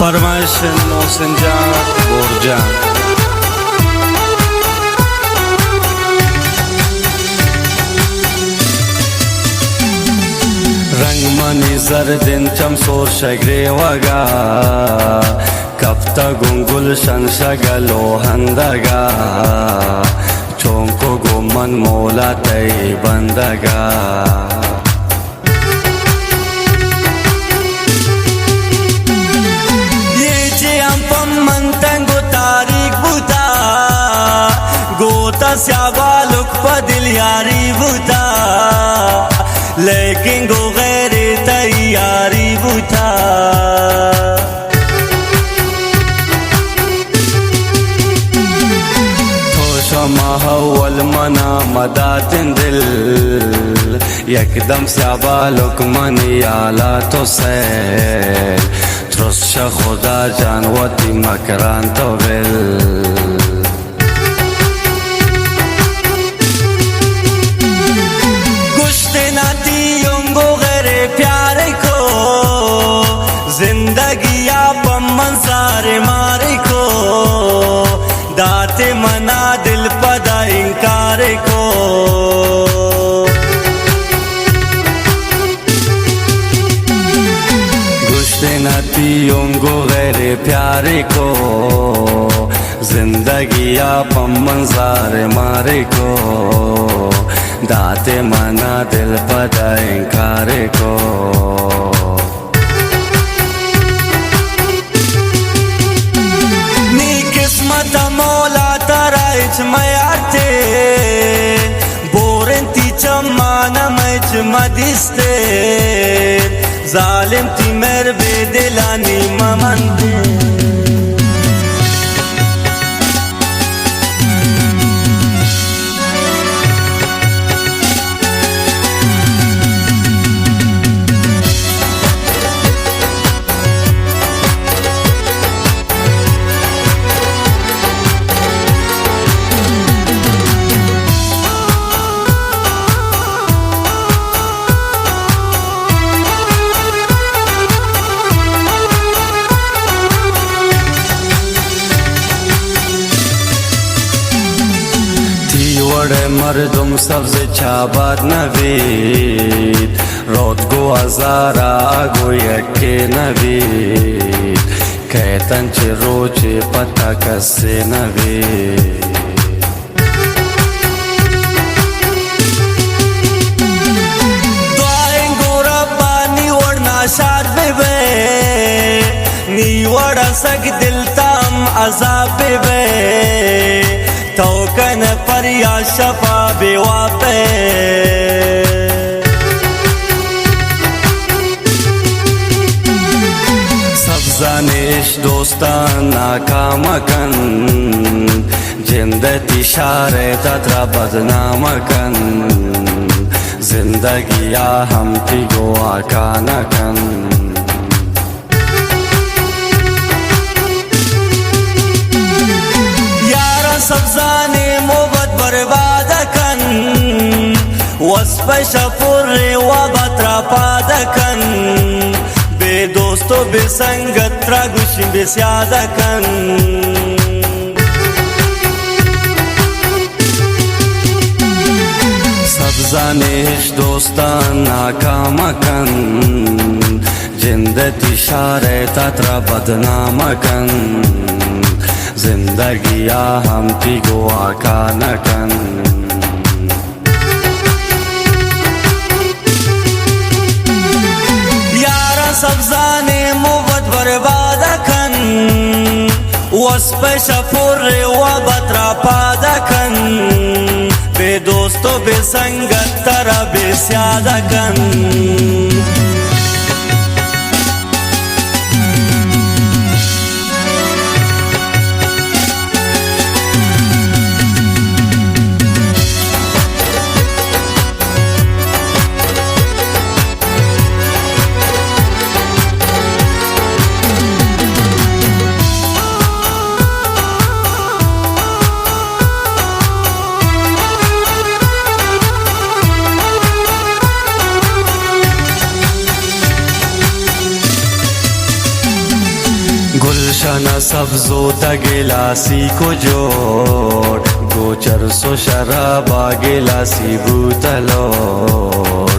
permission Mohsin जान बोरजान रंग money जरदिन चमसोर शगरे वगा कफ्ता गुंगुल शन शगलो हंदगा चौंको गुमन मोला तई बंदगा स्याबालुक पदिल यारी बुता लेकिन गो गैर तैयारी बुता माहौल मना मदातिन दिल यकदम स्याबालुक मनी आला तो सैल त्रस खुदा जानवती मकरान तो बिल प्यारे को जिंदगी आप मंसारे मारे को दाते मना दिल पदा इनकार को गुस्ते नाती होंगो गैर प्यारे को जिंदगी आप मंसारे मारे को दाते मना दिल पदा इनकार को नी किस्मत मौला तराइच मयाते बोरंती चम्माना मैच मदिस्ते जालिम ती मेर बेदिलानी ममंदे मर्दम सब्ज छाबाद नवीद रोद गो हजारा गो यके नवीद कहतन चे रोचे पता कसे नवे दुआएंगो रब्बानी वरना शाद बेबे नी वड़ा सक दिल ताम अजाब बेबे तो कन पर या शफा बेवापे सब्जानिश दोस्तान नाकाम कन जिंदती शारे तत्रा बदनाम कन जिंदगी या हम ती गो आकान कन यारा सब्जाने मोहब्बत बर्बाद कन वस्प शफुर व बत्रा पाद कन बे दोस्तों बे संगत त्रागुश बे स्यादा कन सब्जानिश दोस्तान नाकाम कन जिंदती शारे तत्रा बदनाम कन जिंदगी या हम ती गो आकान कन यारा सब्जाने मोहब्बत बर्बाद कन वस्प शफुर व बत्रा पाद कन बे दोस्तों बे संगत तरा बे स्यादा कन गुलशन सब्जो तगिलासी को जोड़ गोचर सो शराबा गिलासी बूतलोड़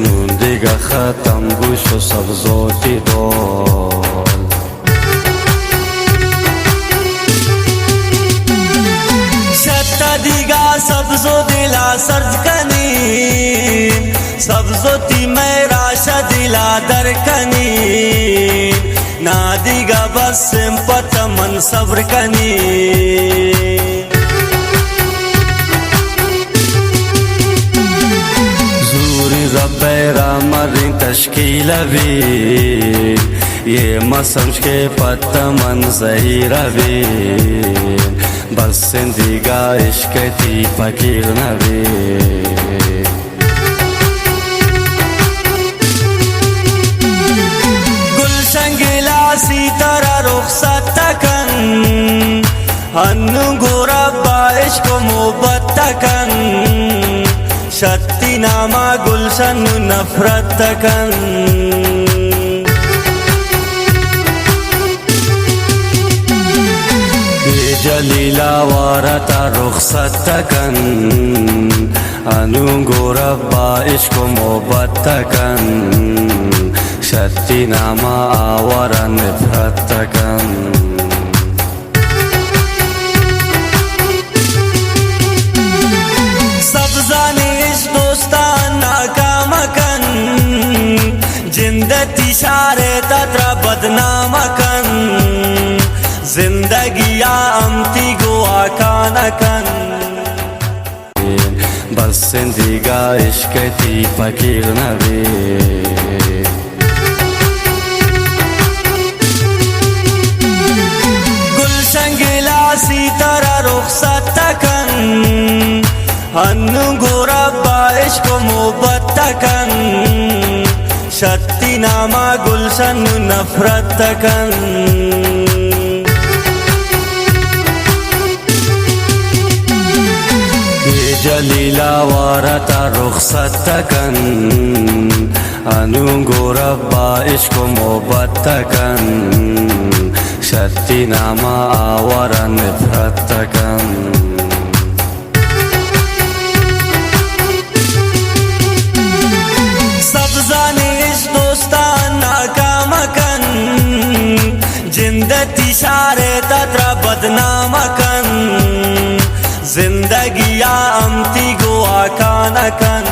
नून दिगा खत्म गुशो सब्जो ती दौल शत्ता दिगा सब्जो दिला सर्ज कनी सब्जो ती मेरा शदिला दरकनी नादिगा बस सिंपत मन सब्र कनी जूरी रब्बेरा मरी तश्कील भी ये मसमझ के पत मन ज़हीर भी बस सिंदिगा इश्क थी फकीर नबी सीतारा रुखसत कन हन्नु गोरब्बा इश्क मोहब्बत कन शक्ति नामा गुलशन नफरत कन ये जलीला वारता रुखसत कन हन्नु गोरब्बा इश्क मोहब्बत कन शक्ति नामा आवर नफरत कन सब्जानिश दोस्तान नाकाम कन जिंदती शारे तत्रा बदनाम कन जिंदगी या अमती गो आकान कन बस जिंदगा इश्क थी फकीर नबी सीतारा रुखसत कन हन्नु गोरब्बा इश्क मोहब्बत कन शक्ति नामा गुलशन नफरत कन ये जलीला वारता रुखसत कन हन्नु गोरब्बा इश्क मोहब्बत कन शक्ति नामा आवर नफरत कन सब्जानिश दोस्तान नाकाम कन जिंदती बदनाम कन जिंदगी या अमती गो आकान कन